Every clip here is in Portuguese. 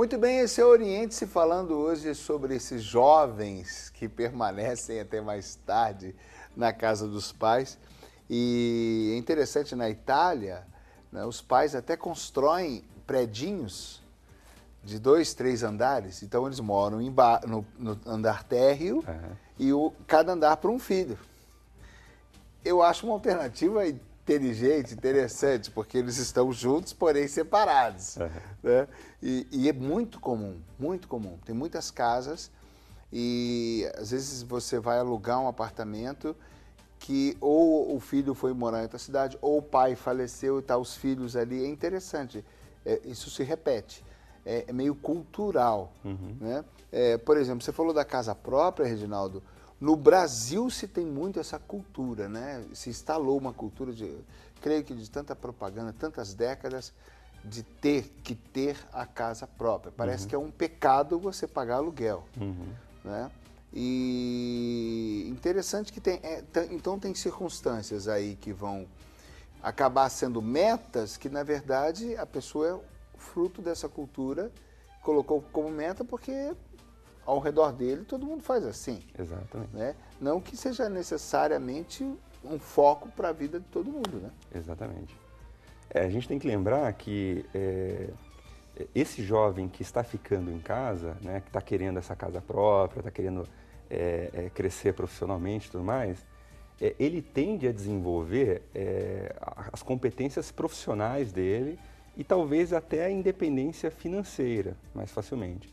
Muito bem, esse é o Oriente-se falando hoje sobre esses jovens que permanecem até mais tarde na casa dos pais. E é interessante, na Itália, né, os pais até constroem predinhos de 2, 3 andares. Então eles moram no andar térreo e cada andar para um filho. Eu acho uma alternativa inteligente, interessante, porque eles estão juntos, porém separados. Né? E é muito comum, muito comum. Tem muitas casas e às vezes você vai alugar um apartamento que ou o filho foi morar em outra cidade, ou o pai faleceu e tá os filhos ali. É interessante, isso se repete. É meio cultural. Né? Por exemplo, você falou da casa própria, Reginaldo. No Brasil se tem muito essa cultura, né? Se instalou uma cultura, creio que de tanta propaganda, tantas décadas, de ter que ter a casa própria. Parece que é um pecado você pagar aluguel. Né? E interessante que então tem circunstâncias aí que vão acabar sendo metas que, na verdade, a pessoa é fruto dessa cultura, colocou como meta porque ao redor dele todo mundo faz assim. Exatamente. Né? Não que seja necessariamente um foco para a vida de todo mundo. Né? Exatamente. A gente tem que lembrar que esse jovem que está ficando em casa, né, que está querendo essa casa própria, está querendo crescer profissionalmente e tudo mais, ele tende a desenvolver as competências profissionais dele e talvez até a independência financeira mais facilmente.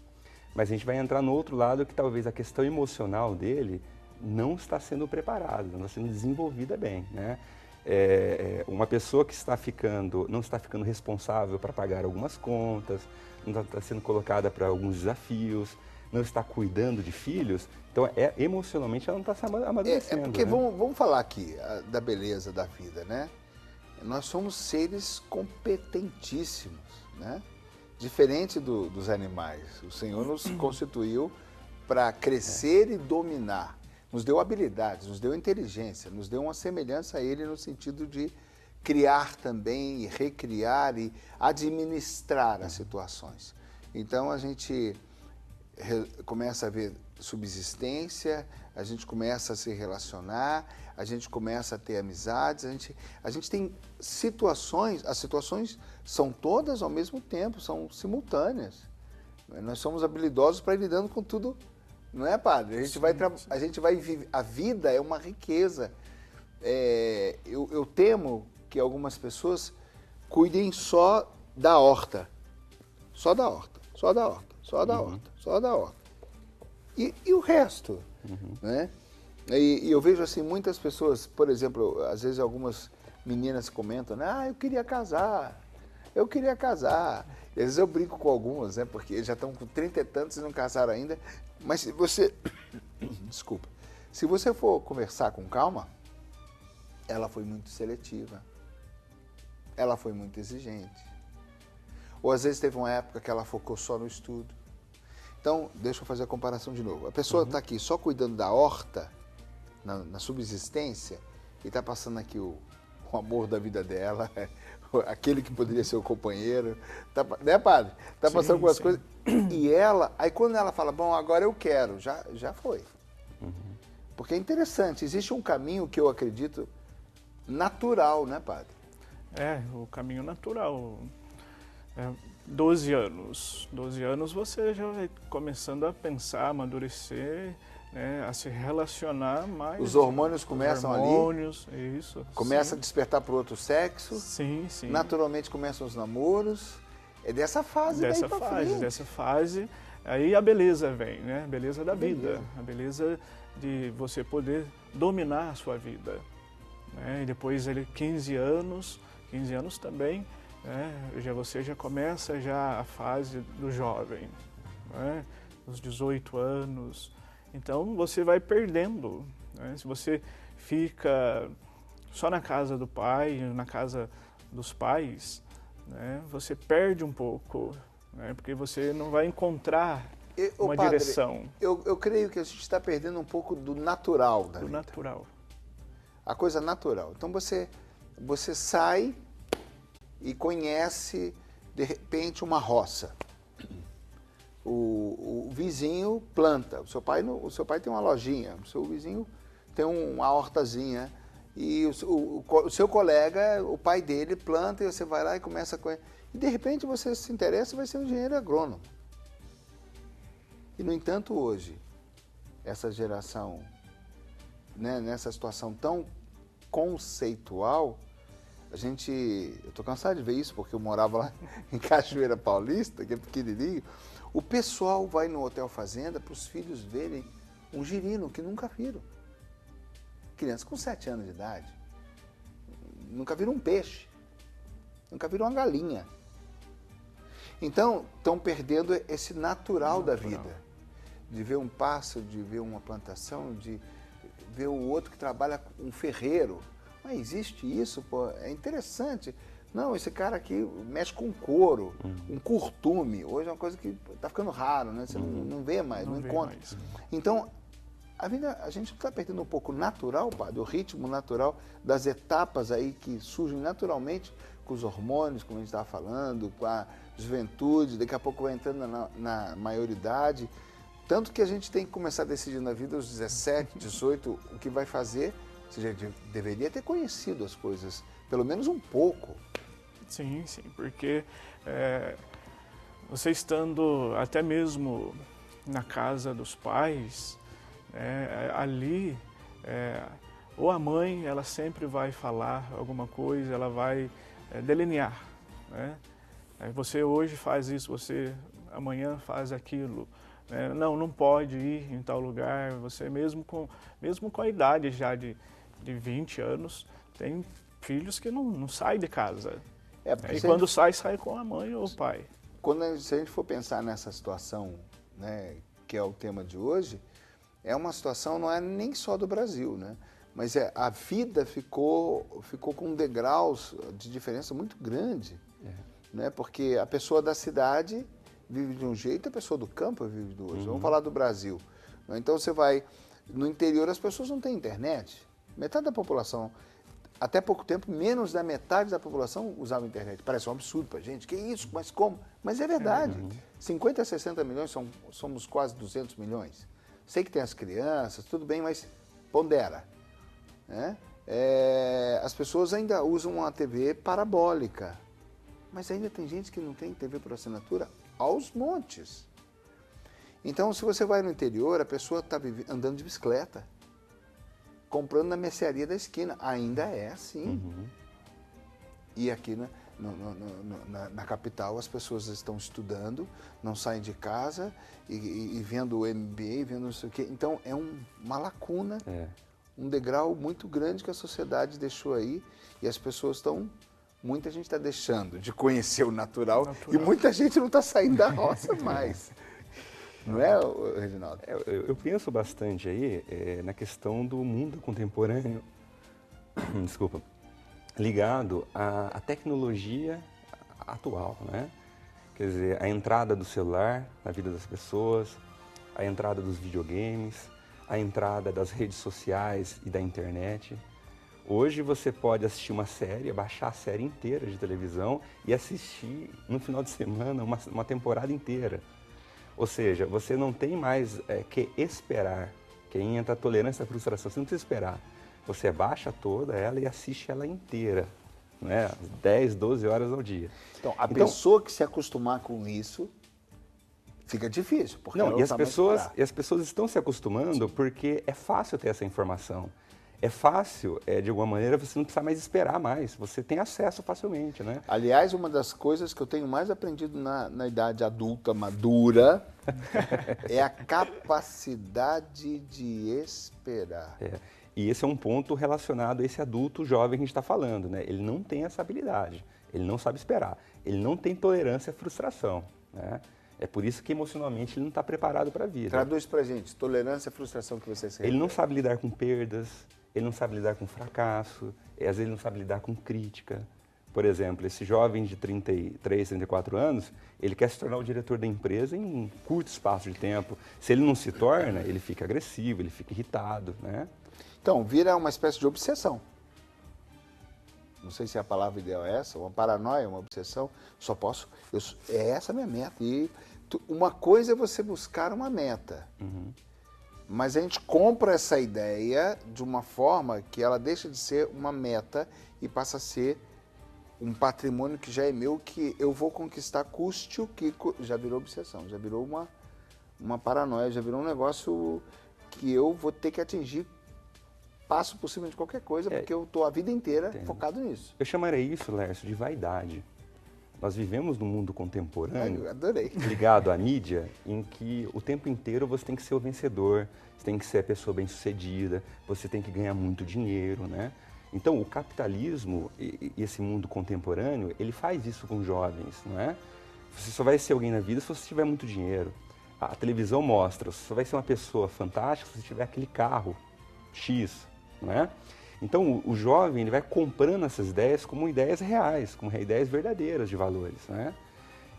Mas a gente vai entrar no outro lado que talvez a questão emocional dele não está sendo preparada, não está sendo desenvolvida bem. Né? Uma pessoa que não está ficando responsável para pagar algumas contas, não está sendo colocada para alguns desafios, não está cuidando de filhos, então emocionalmente ela não está se amadurecendo. Porque né? vamos falar aqui da beleza da vida, né? Nós somos seres competentíssimos, né? Diferente dos animais. O Senhor nos constituiu para crescer e dominar. Nos deu habilidades, nos deu inteligência, nos deu uma semelhança a Ele no sentido de criar também e recriar e administrar as situações. Então a gente começa a ver subsistência, a gente começa a se relacionar, a gente começa a ter amizades, a gente tem situações, as situações são todas ao mesmo tempo, são simultâneas. Nós somos habilidosos para ir lidando com tudo, não é, padre? A gente vai viver, a vida é uma riqueza. Eu temo que algumas pessoas cuidem só da horta, só da horta, só da horta, só da horta, só da horta. E o resto, né? E eu vejo assim muitas pessoas, por exemplo, às vezes algumas meninas comentam, né? Eu queria casar, eu queria casar. E às vezes eu brinco com algumas, né? Porque já estão com 30 e tantos e não casaram ainda. Mas se você, desculpa, se você for conversar com calma, ela foi muito seletiva, ela foi muito exigente. Ou às vezes teve uma época que ela focou só no estudo. Então, deixa eu fazer a comparação de novo. A pessoa está aqui só cuidando da horta, na subsistência, e está passando aqui o amor da vida dela, aquele que poderia ser o companheiro. Né, padre? Está passando algumas coisas. E ela, aí quando ela fala, bom, agora eu quero, já foi. Porque é interessante, existe um caminho que eu acredito natural, né, padre? O caminho natural. 12 anos. 12 anos você já vai começando a pensar, amadurecer, né, a se relacionar mais. Os hormônios começam ali. Isso. Começa a despertar para o outro sexo. Sim. Naturalmente começam os namoros. É dessa fase daí pra frente. Dessa fase. Aí a beleza vem, né? A beleza da vida. A beleza de você poder dominar a sua vida. Né? E depois 15 anos também. Você já começa a fase do jovem, né? Os 18 anos. Então você vai perdendo. Né? Se você fica só na casa do pai, na casa dos pais, né? Você perde um pouco, né? Porque você não vai encontrar uma padre, direção. Eu creio que a gente está perdendo um pouco do natural da vida. Natural. A coisa natural. Então você sai e conhece, de repente, uma roça. o vizinho planta, o seu pai tem uma lojinha, o seu vizinho tem uma hortazinha, e o seu colega, o pai dele planta, e você vai lá e começa com ele. E de repente você se interessa e vai ser um engenheiro agrônomo. E no entanto hoje, essa geração, né, nessa situação tão conceitual, eu estou cansado de ver isso, porque eu morava lá em Cachoeira Paulista, que é pequenininho, o pessoal vai no Hotel Fazenda para os filhos verem um girino que nunca viram. Crianças com 7 anos de idade, nunca viram um peixe, nunca viram uma galinha. Então, estão perdendo esse natural da vida, de ver um pássaro, de ver uma plantação, de ver o outro que trabalha com um ferreiro. Mas existe isso, pô, é interessante. Não, esse cara aqui mexe com couro, um curtume. Hoje é uma coisa que está ficando raro, né? Você não vê mais, não encontra. Mais. Então, a vida, a gente está perdendo um pouco natural, padre, o ritmo natural das etapas aí que surgem naturalmente com os hormônios, como a gente estava falando, com a juventude, daqui a pouco vai entrando na maioridade. Tanto que a gente tem que começar a decidir na vida aos 17, 18, o que vai fazer. Você já deveria ter conhecido as coisas, pelo menos um pouco. Sim, sim, porque você estando até mesmo na casa dos pais, ali, ou a mãe, ela sempre vai falar alguma coisa, ela vai delinear, né? Você hoje faz isso, você amanhã faz aquilo. Não pode ir em tal lugar. Você mesmo com a idade já de 20 anos, tem filhos que não saem de casa. E quando sai com a mãe ou o pai. Se a gente for pensar nessa situação, né, que é o tema de hoje, é uma situação, não é nem só do Brasil, né? Mas a vida ficou com degraus de diferença muito grande. Né? Porque a pessoa da cidade vive de um jeito, a pessoa do campo vive do outro. Vamos falar do Brasil. Então você vai no interior, as pessoas não têm internet. Metade da população, até pouco tempo, menos da metade da população usava internet. Parece um absurdo pra gente. Que isso? Mas como? Mas é verdade. 50 a 60 milhões, somos quase 200 milhões. Sei que tem as crianças, tudo bem, mas pondera. Né? As pessoas ainda usam uma TV parabólica. Mas ainda tem gente que não tem TV por assinatura aos montes. Então, se você vai no interior, a pessoa está andando de bicicleta, comprando na mercearia da esquina. Ainda é assim. E aqui na capital, as pessoas estão estudando, não saem de casa e vendo o MBA, vendo não sei o quê. Então, é uma lacuna, um degrau muito grande que a sociedade deixou aí, e as pessoas estão... Muita gente está deixando de conhecer o natural e muita gente não está saindo da roça mais. Não é, Reginaldo? Eu penso bastante aí na questão do mundo contemporâneo, desculpa, ligado à tecnologia atual, né? Quer dizer, a entrada do celular na vida das pessoas, a entrada dos videogames, a entrada das redes sociais e da internet. Hoje você pode assistir uma série, baixar a série inteira de televisão e assistir no final de semana uma temporada inteira. Ou seja, você não tem mais que esperar. Que entra a tolerância à frustração, você não precisa esperar. Você baixa toda ela e assiste ela inteira, né? 10, 12 horas ao dia. Então, a pessoa que se acostumar com isso, fica difícil. Porque não, e as pessoas estão se acostumando porque é fácil ter essa informação. É fácil, de alguma maneira, você não precisa mais esperar mais. Você tem acesso facilmente, né? Aliás, uma das coisas que eu tenho mais aprendido na idade adulta, madura, é a capacidade de esperar. E esse é um ponto relacionado a esse adulto jovem que a gente está falando, né? Ele não tem essa habilidade, ele não sabe esperar, ele não tem tolerância à frustração, né? É por isso que emocionalmente ele não está preparado para a vida. Traduz para a gente, tolerância à frustração que você se refere. Ele não sabe lidar com perdas, ele não sabe lidar com fracasso, às vezes ele não sabe lidar com crítica. Por exemplo, esse jovem de 33, 34 anos, ele quer se tornar o diretor da empresa em um curto espaço de tempo. Se ele não se torna, ele fica agressivo, ele fica irritado, né? Então, vira uma espécie de obsessão. Não sei se a palavra ideal é essa, uma paranoia, uma obsessão. É essa a minha meta. E Uma coisa é você buscar uma meta, mas a gente compra essa ideia de uma forma que ela deixa de ser uma meta e passa a ser um patrimônio que já é meu, que eu vou conquistar custe o que já virou obsessão, já virou uma paranoia, já virou um negócio que eu vou ter que atingir, passo por cima de qualquer coisa, porque eu estou a vida inteira focado nisso. Eu chamaria isso, Lércio, de vaidade. Nós vivemos num mundo contemporâneo, ligado à mídia, em que o tempo inteiro você tem que ser o vencedor, você tem que ser a pessoa bem-sucedida, você tem que ganhar muito dinheiro, né? Então, o capitalismo e esse mundo contemporâneo, ele faz isso com jovens, não é? Você só vai ser alguém na vida se você tiver muito dinheiro. A televisão mostra, você só vai ser uma pessoa fantástica se você tiver aquele carro X, não é? Então, o jovem ele vai comprando essas ideias como ideias reais, como ideias verdadeiras de valores, né?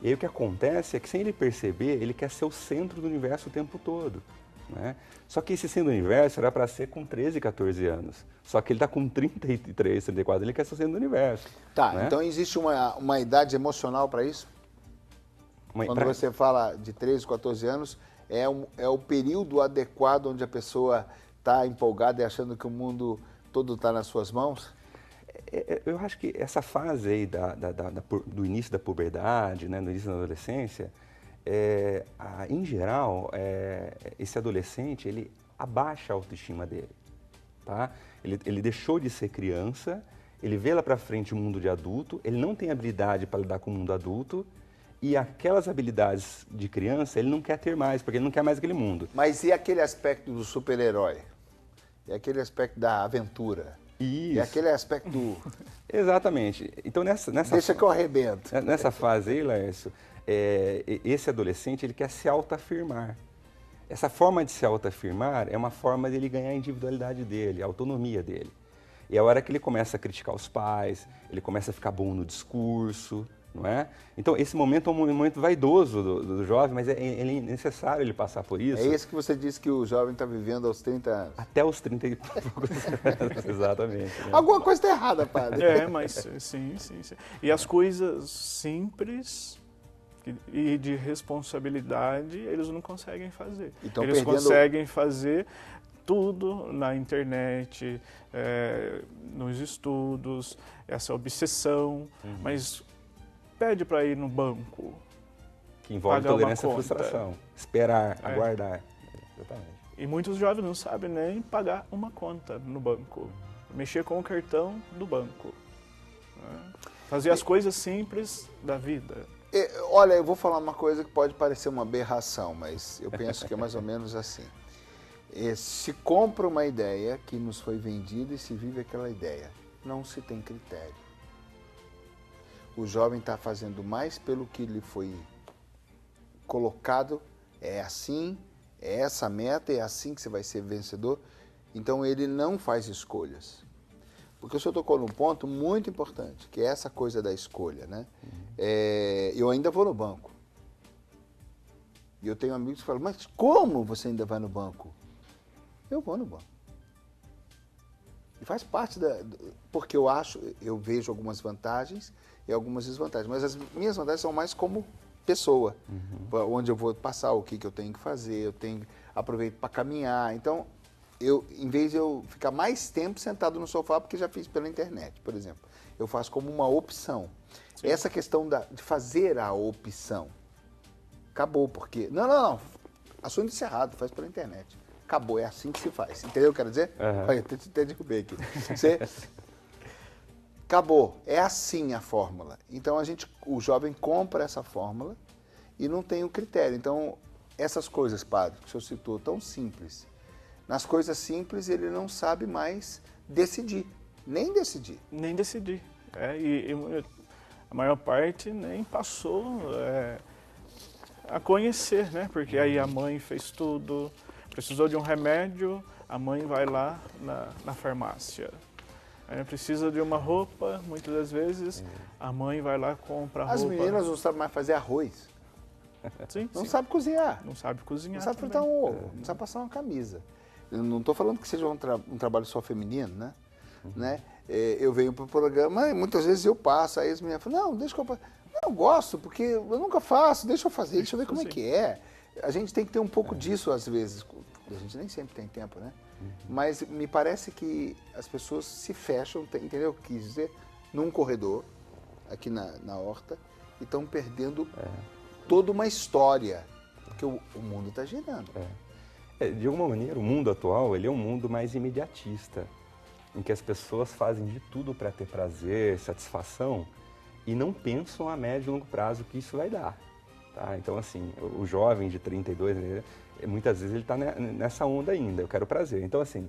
E aí o que acontece é que, sem ele perceber, ele quer ser o centro do universo o tempo todo, né? Só que esse centro do universo era para ser com 13, 14 anos. Só que ele está com 33, 34, ele quer ser o centro do universo. Tá, né? Então existe uma idade emocional para isso? Quando você fala de 13, 14 anos, é o período adequado onde a pessoa está empolgada e achando que o mundo todo está nas suas mãos? Eu acho que essa fase aí do início da puberdade, né, do início da adolescência, em geral, esse adolescente, ele abaixa a autoestima dele, tá? Ele deixou de ser criança, ele vê lá para frente o mundo de adulto, ele não tem habilidade para lidar com o mundo adulto, e aquelas habilidades de criança ele não quer ter mais, porque ele não quer mais aquele mundo. Mas e aquele aspecto do super-herói? E aquele aspecto da aventura? Isso. E aquele aspecto do... Exatamente. Então, Deixa que eu arrebento. Nessa fase aí, Lércio, esse adolescente ele quer se autoafirmar. Essa forma de se autoafirmar é uma forma dele ganhar a individualidade dele, a autonomia dele. E é a hora que ele começa a criticar os pais, ele começa a ficar bom no discurso, não é? Então, esse momento é um momento vaidoso do jovem, mas é necessário ele passar por isso. É isso que você disse que o jovem está vivendo aos 30 anos. Até os 30 e poucos anos, exatamente. Né? Alguma coisa está errada, padre. Mas sim. E as coisas simples e de responsabilidade, eles não conseguem fazer. Então, eles conseguem fazer tudo na internet, nos estudos, essa obsessão, mas pede para ir no banco. Que envolve tolerância e frustração. Esperar, aguardar. Exatamente. E muitos jovens não sabem nem pagar uma conta no banco. Mexer com o cartão do banco. Né? Fazer as coisas simples da vida. Olha, eu vou falar uma coisa que pode parecer uma aberração, mas eu penso que é mais ou menos assim. Se compra uma ideia que nos foi vendida e se vive aquela ideia. Não se tem critério. O jovem está fazendo mais pelo que lhe foi colocado. É assim, é essa a meta, é assim que você vai ser vencedor. Então ele não faz escolhas. Porque o senhor tocou num ponto muito importante, que é essa coisa da escolha, né? Eu ainda vou no banco. E eu tenho amigos que falam, mas como você ainda vai no banco? Eu vou no banco. E faz parte porque eu vejo algumas vantagens e algumas desvantagens. Mas as minhas vantagens são mais como pessoa. Onde eu vou passar, o que eu tenho que fazer, aproveito para caminhar. Então, em vez de eu ficar mais tempo sentado no sofá, porque já fiz pela internet, por exemplo, eu faço como uma opção. Sim. Essa questão de fazer a opção, acabou, porque... Não, assunto encerrado, faz pela internet. Acabou, é assim que se faz. Entendeu o que eu quero dizer? Olha, eu até derrubei aqui. Acabou, é assim a fórmula. Então, o jovem compra essa fórmula e não tem o critério. Então, essas coisas, padre, que o senhor citou, tão simples. Nas coisas simples, ele não sabe mais decidir, nem decidir. Nem decidir. E a maior parte nem passou a conhecer, né? Porque aí a mãe fez tudo, precisou de um remédio, a mãe vai lá na farmácia. Precisa de uma roupa, muitas das vezes, a mãe vai lá e compra a roupa. As meninas não sabem mais fazer arroz. Sim, não sabe cozinhar. Não sabe cozinhar. Não sabe fritar um ovo, não sabe passar uma camisa. Eu não estou falando que seja um trabalho só feminino, né? né? Eu venho para o programa e muitas vezes eu passo, aí as meninas falam, não, deixa que eu passo. Não, eu gosto, porque eu nunca faço, deixa eu fazer, deixa eu ver como é que é. A gente tem que ter um pouco disso às vezes, a gente nem sempre tem tempo, né? Mas me parece que as pessoas se fecham, entendeu o que quis dizer? Num corredor, aqui na horta, e estão perdendo toda uma história, porque o mundo está girando. De alguma maneira, o mundo atual ele é um mundo mais imediatista, em que as pessoas fazem de tudo para ter prazer, satisfação, e não pensam a médio e longo prazo o que isso vai dar. Tá? Então, assim, o jovem de 32, muitas vezes ele está nessa onda ainda, eu quero prazer. Então, assim,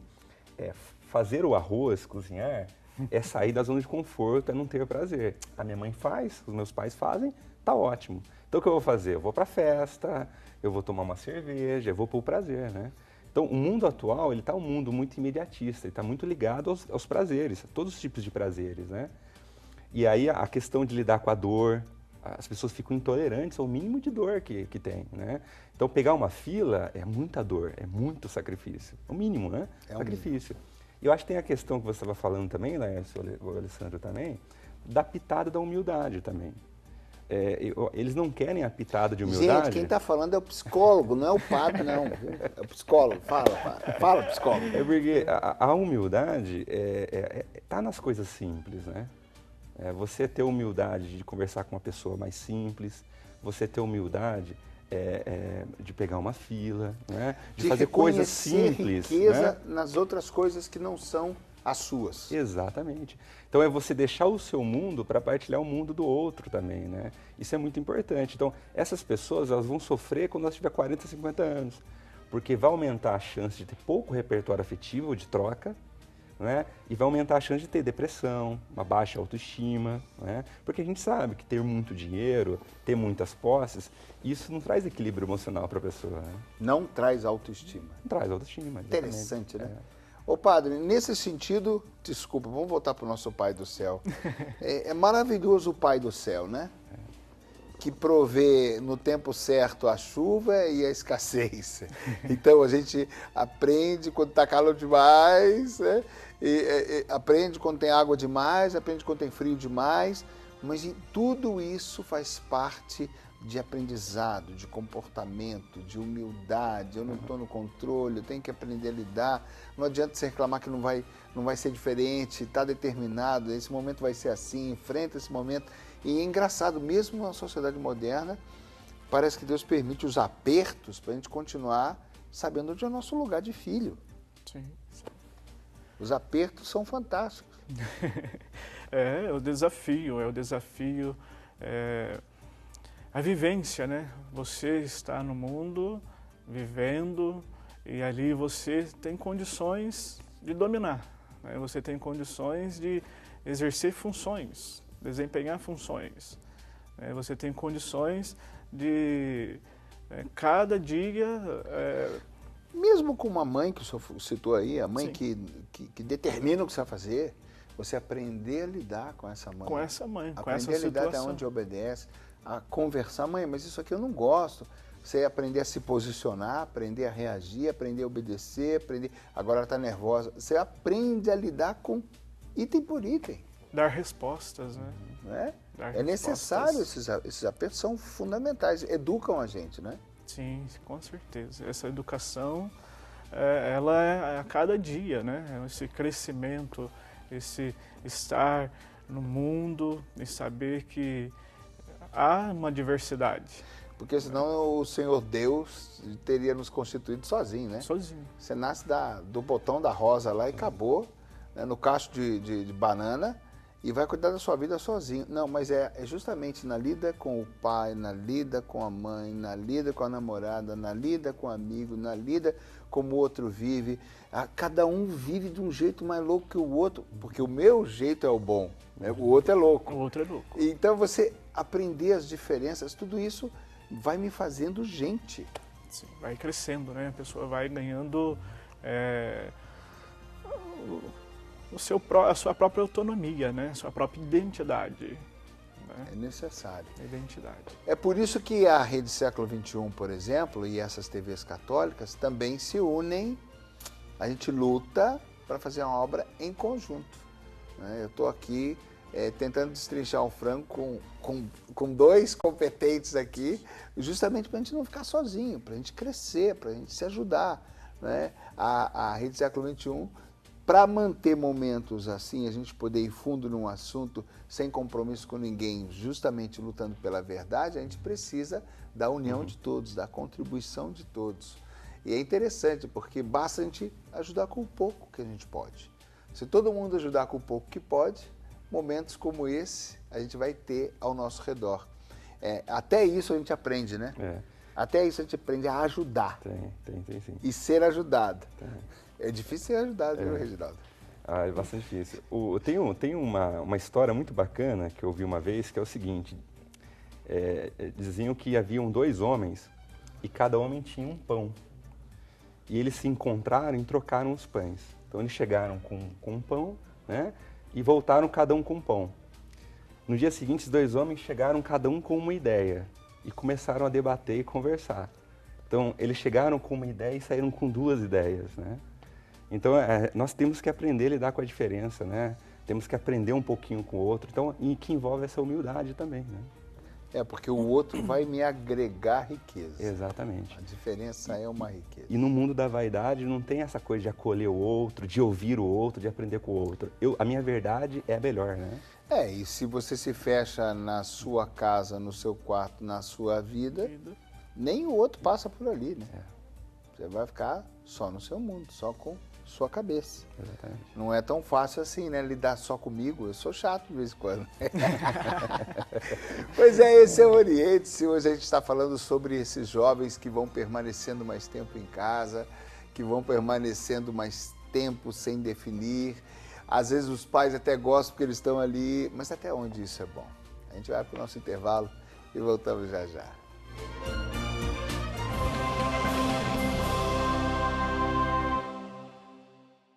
fazer o arroz, cozinhar, é sair da zona de conforto, é não ter prazer. A minha mãe faz, os meus pais fazem, tá ótimo. Então, o que eu vou fazer? Eu vou para a festa, eu vou tomar uma cerveja, eu vou para o prazer, né? Então, o mundo atual, ele está um mundo muito imediatista, ele está muito ligado aos prazeres, a todos os tipos de prazeres, né? E aí, a questão de lidar com a dor, as pessoas ficam intolerantes ao mínimo de dor que tem, né? Então, pegar uma fila é muita dor, é muito sacrifício, é o mínimo, né? Sacrifício. E eu acho que tem a questão que você estava falando também, Laércio, o Alessandro também, da pitada da humildade também. Eles não querem a pitada de humildade. Gente, quem está falando é o psicólogo, não é o padre, não. É o psicólogo. Fala, psicólogo. É porque a humildade está nas coisas simples, né? Você ter humildade de conversar com uma pessoa mais simples, você ter humildade de pegar uma fila, né? De fazer coisas simples. Riqueza, né? Nas outras coisas que não são as suas. Exatamente. Então, é você deixar o seu mundo para partilhar o mundo do outro também, né? Isso é muito importante. Então, essas pessoas elas vão sofrer quando elas tiverem 40, 50 anos, porque vai aumentar a chance de ter pouco repertório afetivo de troca, né? E vai aumentar a chance de ter depressão, uma baixa autoestima, né? Porque a gente sabe que ter muito dinheiro, ter muitas posses, isso não traz equilíbrio emocional para a pessoa, né? Não traz autoestima. Não traz autoestima. Interessante, né? Ô padre, nesse sentido, desculpa, vamos voltar para o nosso Pai do Céu. É maravilhoso o Pai do Céu, né? Que provê no tempo certo a chuva e a escassez. Então a gente aprende quando está calor demais, né? Aprende quando tem água demais, aprende quando tem frio demais, mas tudo isso faz parte de aprendizado, de comportamento, de humildade. Eu não estou no controle, eu tenho que aprender a lidar. Não adianta você reclamar que não vai ser diferente, está determinado, esse momento vai ser assim, enfrenta esse momento. E é engraçado, mesmo na sociedade moderna, parece que Deus permite os apertos para a gente continuar sabendo onde é o nosso lugar de filho. Sim. Os apertos são fantásticos. É o desafio, a vivência, né? Você está no mundo, vivendo, e ali você tem condições de dominar, né? Você tem condições de exercer funções, desempenhar funções. Você tem condições de, cada dia... Mesmo com uma mãe que o senhor citou aí, a mãe que determina o que você vai fazer, você aprender a lidar com essa mãe. Com essa mãe, com essa situação. Aprender a lidar até onde obedece, a conversar, mãe, mas isso aqui eu não gosto. Você aprender a se posicionar, aprender a reagir, aprender a obedecer, agora ela está nervosa. Você aprende a lidar com item por item. Dar respostas, né? Né? É necessário, esses apertos são fundamentais, educam a gente, né? Sim, com certeza. Essa educação, ela é a cada dia, né? Esse crescimento, esse estar no mundo e saber que há uma diversidade. Porque senão o Senhor Deus teria nos constituído sozinho, né? Sozinho. Você nasce do botão da rosa lá e acabou, né? No cacho de banana, e vai cuidar da sua vida sozinho. Não, mas é justamente na lida com o pai, na lida com a mãe, na lida com a namorada, na lida com o amigo, na lida como o outro vive. Cada um vive de um jeito mais louco que o outro, porque o meu jeito é o bom, né? O outro é louco. O outro é louco. Então você aprender as diferenças, tudo isso vai me fazendo gente. Sim, vai crescendo, né? A pessoa vai ganhando a sua própria autonomia, né? A sua própria identidade. Né? É necessário. Identidade. É por isso que a Rede Século XXI, por exemplo, e essas TVs católicas também se unem. A gente luta para fazer uma obra em conjunto. né? Eu estou aqui tentando destrinchar um frango com dois competentes aqui, justamente para a gente não ficar sozinho, para a gente crescer, para a gente se ajudar, né? A Rede Século XXI, para manter momentos assim, a gente poder ir fundo num assunto sem compromisso com ninguém, justamente lutando pela verdade, a gente precisa da união de todos, da contribuição de todos. E é interessante, porque basta a gente ajudar com o pouco que a gente pode. Se todo mundo ajudar com o pouco que pode, momentos como esse a gente vai ter ao nosso redor. Até isso a gente aprende, né? Até isso a gente aprende a ajudar. Tem sim. E ser ajudado. Tem. É difícil ser ajudado, viu, Reginaldo? É bastante difícil. Tem uma história muito bacana que eu ouvi uma vez, que é o seguinte. Diziam que haviam 2 homens e cada homem tinha um pão. E eles se encontraram e trocaram os pães. Então eles chegaram com um pão, né? E voltaram cada um com um pão. No dia seguinte, os 2 homens chegaram cada um com uma ideia e começaram a debater e conversar. Então, eles chegaram com uma ideia e saíram com 2 ideias, né? Então, nós temos que aprender a lidar com a diferença, né? Temos que aprender um pouquinho com o outro, então, e que envolve essa humildade também, né? Porque o outro vai me agregar riqueza. Exatamente. A diferença é uma riqueza. E no mundo da vaidade não tem essa coisa de acolher o outro, de ouvir o outro, de aprender com o outro. A minha verdade é a melhor, né? E se você se fecha na sua casa, no seu quarto, na sua vida, nem o outro passa por ali, né? Você vai ficar só no seu mundo, só com sua cabeça. Exatamente. Não é tão fácil assim, né? Lidar só comigo. Eu sou chato de vez em quando. Pois esse é o Oriente-se. Hoje a gente está falando sobre esses jovens que vão permanecendo mais tempo em casa, que vão permanecendo mais tempo sem definir. Às vezes os pais até gostam porque eles estão ali, mas até onde isso é bom? A gente vai para o nosso intervalo e voltamos já já.